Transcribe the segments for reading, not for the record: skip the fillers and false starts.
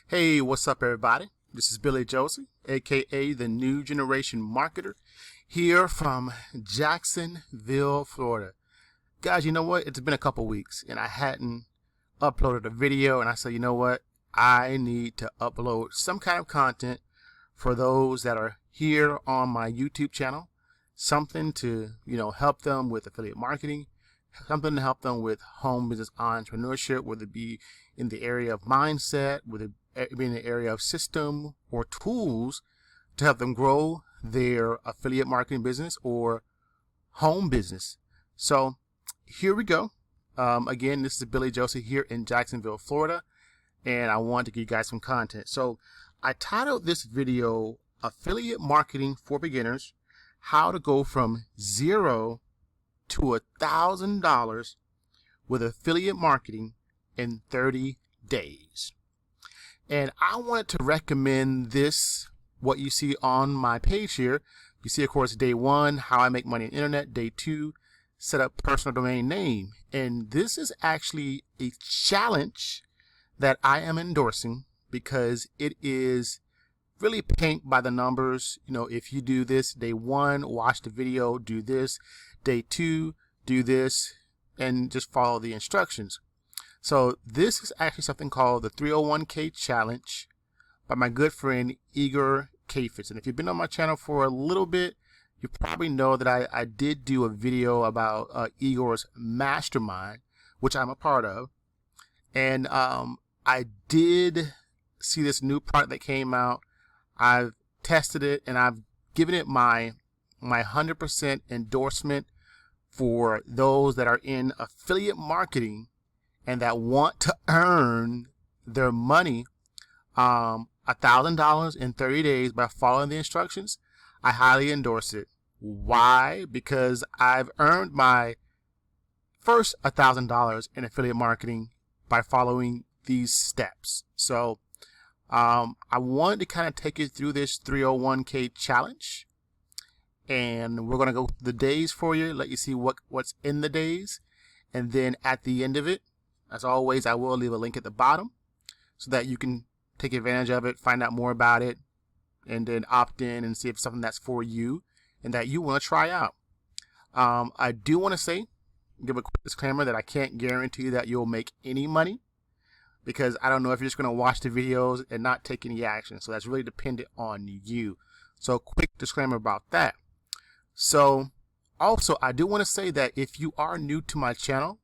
Hey, what's up, everybody? This is Billy Josie, aka the New Generation Marketer, here from Jacksonville, Florida. Guys, you know what? It's been a couple weeks and I hadn't uploaded a video, and I said, you know what? I need to upload some kind of content for those that are here on my YouTube channel. Something to, help them with affiliate marketing, something to help them with home business entrepreneurship, whether it be in the area of mindset, whether it be in the area of system or tools to help them grow their affiliate marketing business or home business. So here we go. Again, this is Billy Josie here in Jacksonville, Florida, and I want to give you guys some content. So I titled this video Affiliate Marketing for Beginners: How to Go from Zero to $1,000 with affiliate marketing in 30 days. And I wanted to recommend this, what you see on my page here. You see, of course, day one, how I make money on the internet. Day two, set up personal domain name. And this is actually a challenge that I am endorsing because it is really paint by the numbers. If you do this day one, watch the video, do this. Day two, do this, and just follow the instructions. So this is actually something called the 301k challenge by my good friend Igor Kafitz. And if you've been on my channel for a little bit, you probably know that I did do a video about Igor's mastermind, which I'm a part of. And I did see this new product that came out. I've tested it and I've given it my 100% endorsement for those that are in affiliate marketing and that want to earn their money, $1,000 in 30 days by following the instructions. I highly endorse it. Why? Because I've earned my first $1,000 in affiliate marketing by following these steps. So I wanted to kind of take you through this 301k challenge, and we're going to go through the days for you, let you see what's in the days, and then at the end of it, as always, I will leave a link at the bottom so that you can take advantage of it, find out more about it, and then opt in and see if it's something that's for you and that you want to try out. I do want to give a quick disclaimer that I can't guarantee that you'll make any money, because I don't know if you're just going to watch the videos and not take any action. So that's really dependent on you. So quick disclaimer about that. So also, I do want to say that if you are new to my channel,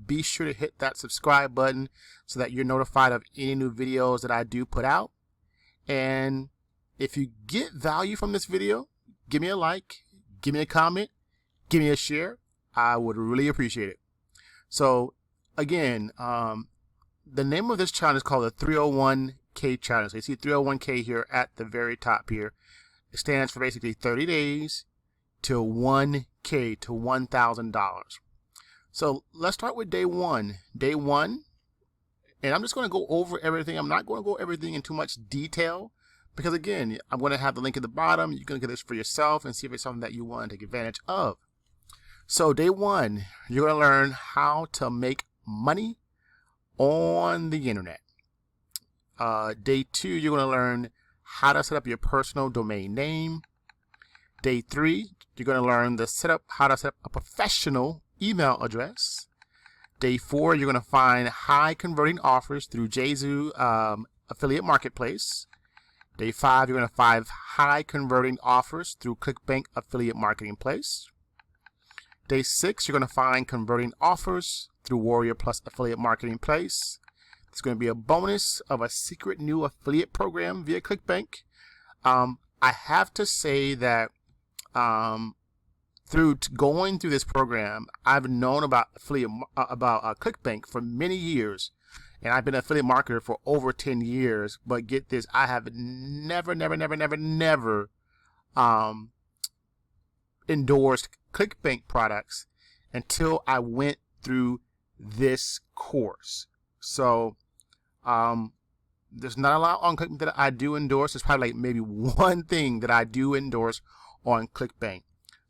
be sure to hit that subscribe button so that you're notified of any new videos that I do put out. And if you get value from this video, give me a like, give me a comment, give me a share. I would really appreciate it. So again, the name of this challenge is called the 301k challenge. So you see 301k here at the very top here. It stands for basically 30 days to 1k to $1,000. So let's start with day one. Day one, and I'm just going to go over everything. I'm not going to go everything in too much detail because, again, I'm going to have the link at the bottom. You're going to get this for yourself and see if it's something that you want to take advantage of. So day one, you're going to learn how to make money on the internet. Day two, you're going to learn how to set up your personal domain name. Day three, you're going to learn how to set up a professional email address. Day four, you're going to find high converting offers through Jazoo affiliate marketplace. Day five, you're going to find high converting offers through ClickBank affiliate marketing place. Day six, you're going to find converting offers through Warrior Plus affiliate marketing place. There's going to be a bonus of a secret new affiliate program via ClickBank. I have to say that through going through this program, I've known about ClickBank for many years, and I've been an affiliate marketer for over 10 years. But get this, I have never endorsed ClickBank products until I went through this course. So there's not a lot on ClickBank that I do endorse. There's probably like maybe one thing that I do endorse on ClickBank.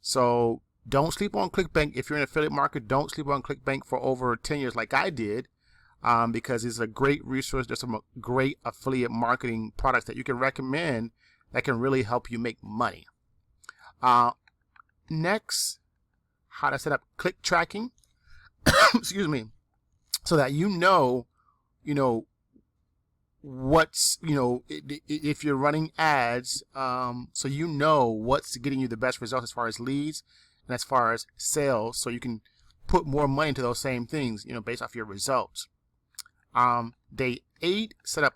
So don't sleep on ClickBank. If you're an affiliate marketer, don't sleep on ClickBank for over 10 years like I did. because it's a great resource. There's some great affiliate marketing products that you can recommend that can really help you make money. Next, how to set up click tracking. Excuse me. So that you know what's, if you're running ads, so you know what's getting you the best results as far as leads and as far as sales, so you can put more money into those same things, based off your results. Day 8, set up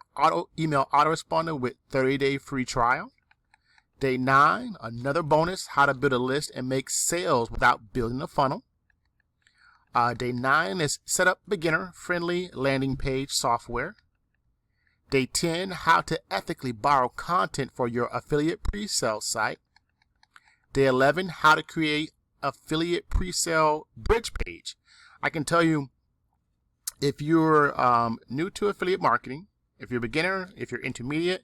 email autoresponder with 30-day free trial. Day 9, another bonus, how to build a list and make sales without building a funnel. Day 9 is set up beginner-friendly landing page software. Day 10, how to ethically borrow content for your affiliate pre-sale site. Day 11, how to create affiliate pre-sale bridge page. I can tell you, if you're new to affiliate marketing, if you're a beginner, if you're intermediate,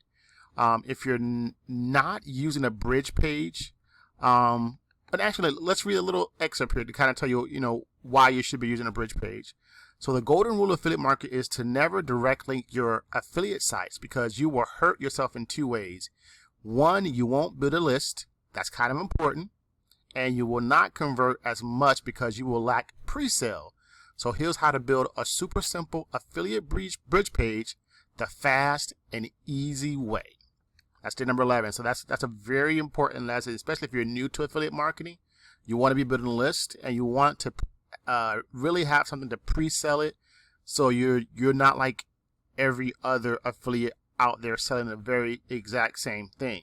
if you're not using a bridge page, but actually, let's read a little excerpt here to kind of tell you, why you should be using a bridge page. So the golden rule of affiliate market is to never direct link your affiliate sites, because you will hurt yourself in 2 ways. 1, you won't build a list. That's kind of important. And you will not convert as much because you will lack pre-sale. So here's how to build a super simple affiliate bridge page the fast and easy way. That's the number 11. So that's a very important lesson, especially if you're new to affiliate marketing. You want to be building a list, and you want to really have something to pre-sell it, so you're not like every other affiliate out there selling the very exact same thing.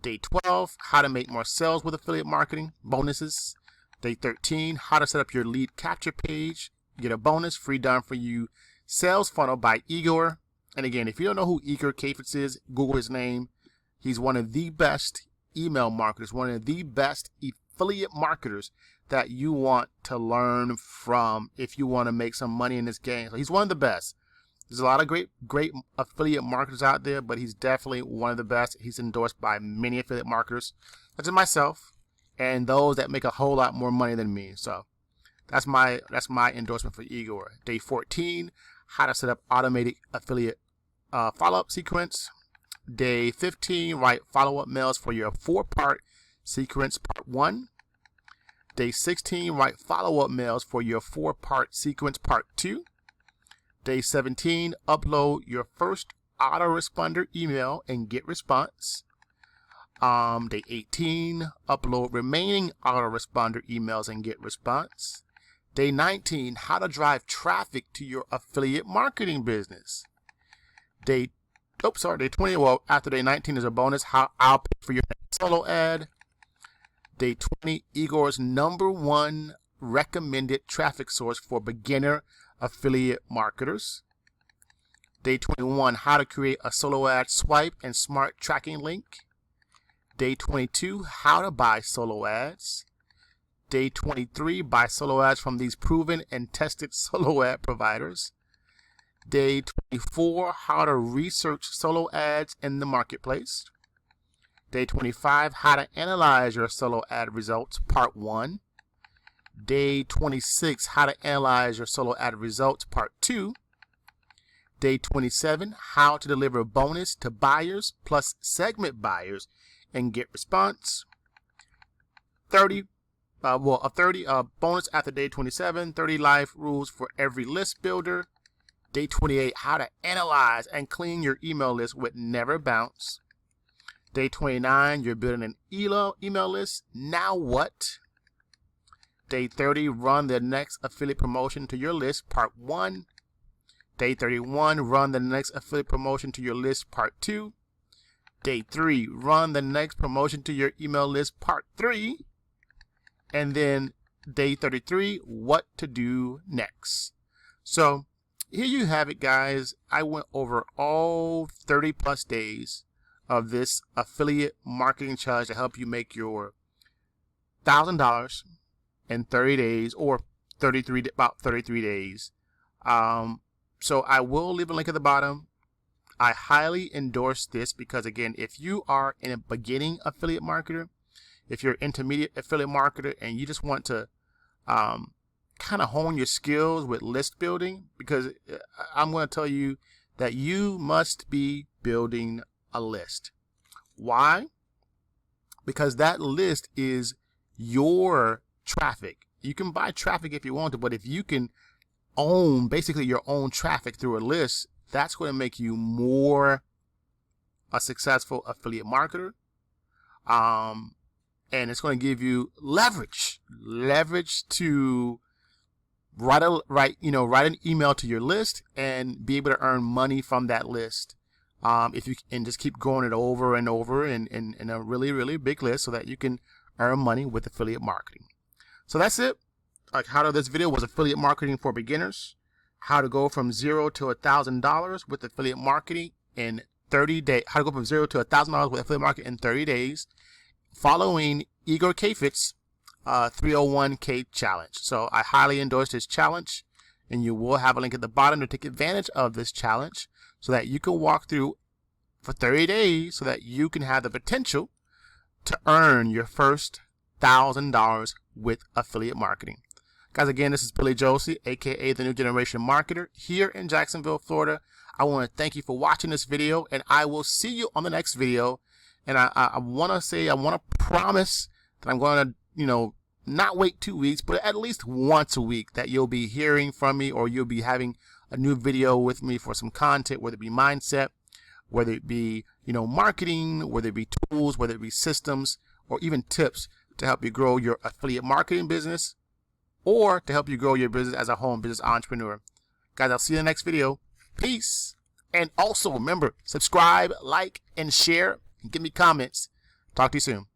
Day 12, how to make more sales with affiliate marketing bonuses. Day 13, how to set up your lead capture page. Get a bonus, free done for you sales funnel by Igor. And again, if you don't know who Igor Kafitz is, Google his name. He's one of the best email marketers, one of the best affiliate marketers that you want to learn from if you want to make some money in this game. So he's one of the best. There's a lot of great affiliate marketers out there, but he's definitely one of the best. He's endorsed by many affiliate marketers, such as myself, and those that make a whole lot more money than me. So that's my endorsement for Igor. Day 14, how to set up automated affiliate follow-up sequence. Day 15, write follow-up mails for your 4-part sequence part 1. Day 16, write follow-up mails for your 4-part sequence part 2. Day 17, upload your first autoresponder email and get response. Day 18, upload remaining autoresponder emails and get response. Day 19, how to drive traffic to your affiliate marketing business. Day 20, well, after day 19 is a bonus, how I'll pay for your solo ad. Day 20, Igor's #1 recommended traffic source for beginner affiliate marketers. Day 21, how to create a solo ad swipe and smart tracking link. Day 22, how to buy solo ads. Day 23, buy solo ads from these proven and tested solo ad providers. Day 24, how to research solo ads in the marketplace. Day 25, how to analyze your solo ad results, part 1. Day 26, how to analyze your solo ad results, part 2. Day 27, how to deliver bonus to buyers plus segment buyers and get response. 30 bonus after day 27, 30 life rules for every list builder. Day 28, how to analyze and clean your email list with never bounce. Day 29, you're building an email list. Now what? Day 30, run the next affiliate promotion to your list, part 1. Day 31, run the next affiliate promotion to your list, part 2. Day 3, run the next promotion to your email list, part 3. And then day 33, what to do next. So here you have it, guys. I went over all 30 plus days of this affiliate marketing challenge to help you make your $1,000 in 30 days, or about 33 days. So I will leave a link at the bottom. I highly endorse this because, again, if you are in a beginning affiliate marketer, if you're an intermediate affiliate marketer and you just want to kind of hone your skills with list building, because I'm going to tell you that you must be building a list. Why? Because that list is your traffic. You can buy traffic if you want to, but if you can own basically your own traffic through a list, that's going to make you more a successful affiliate marketer. And it's going to give you leverage to write an email to your list and be able to earn money from that list. If you and just keep growing it over and over in a really, really big list so that you can earn money with affiliate marketing. So that's it. Like, how to this video was affiliate marketing for beginners. How to go from $0 to $1,000 with affiliate marketing in 30 days. How to go from $0 to $1,000 with affiliate marketing in 30 days, following Igor Kafit's 301k challenge. So I highly endorse this challenge, and you will have a link at the bottom to take advantage of this challenge so that you can walk through for 30 days so that you can have the potential to earn your first $1,000 with affiliate marketing. Guys, again, this is Billy Josie, aka the New Generation Marketer, here in Jacksonville, Florida. I want to thank you for watching this video, and I will see you on the next video. And I want to promise that I'm going to, not wait 2 weeks, but at least once a week that you'll be hearing from me, or you'll be having a new video with me for some content, whether it be mindset, whether it be, marketing, whether it be tools, whether it be systems, or even tips to help you grow your affiliate marketing business, or to help you grow your business as a home business entrepreneur. Guys, I'll see you in the next video. Peace. And also remember, subscribe, like, and share, and give me comments. Talk to you soon.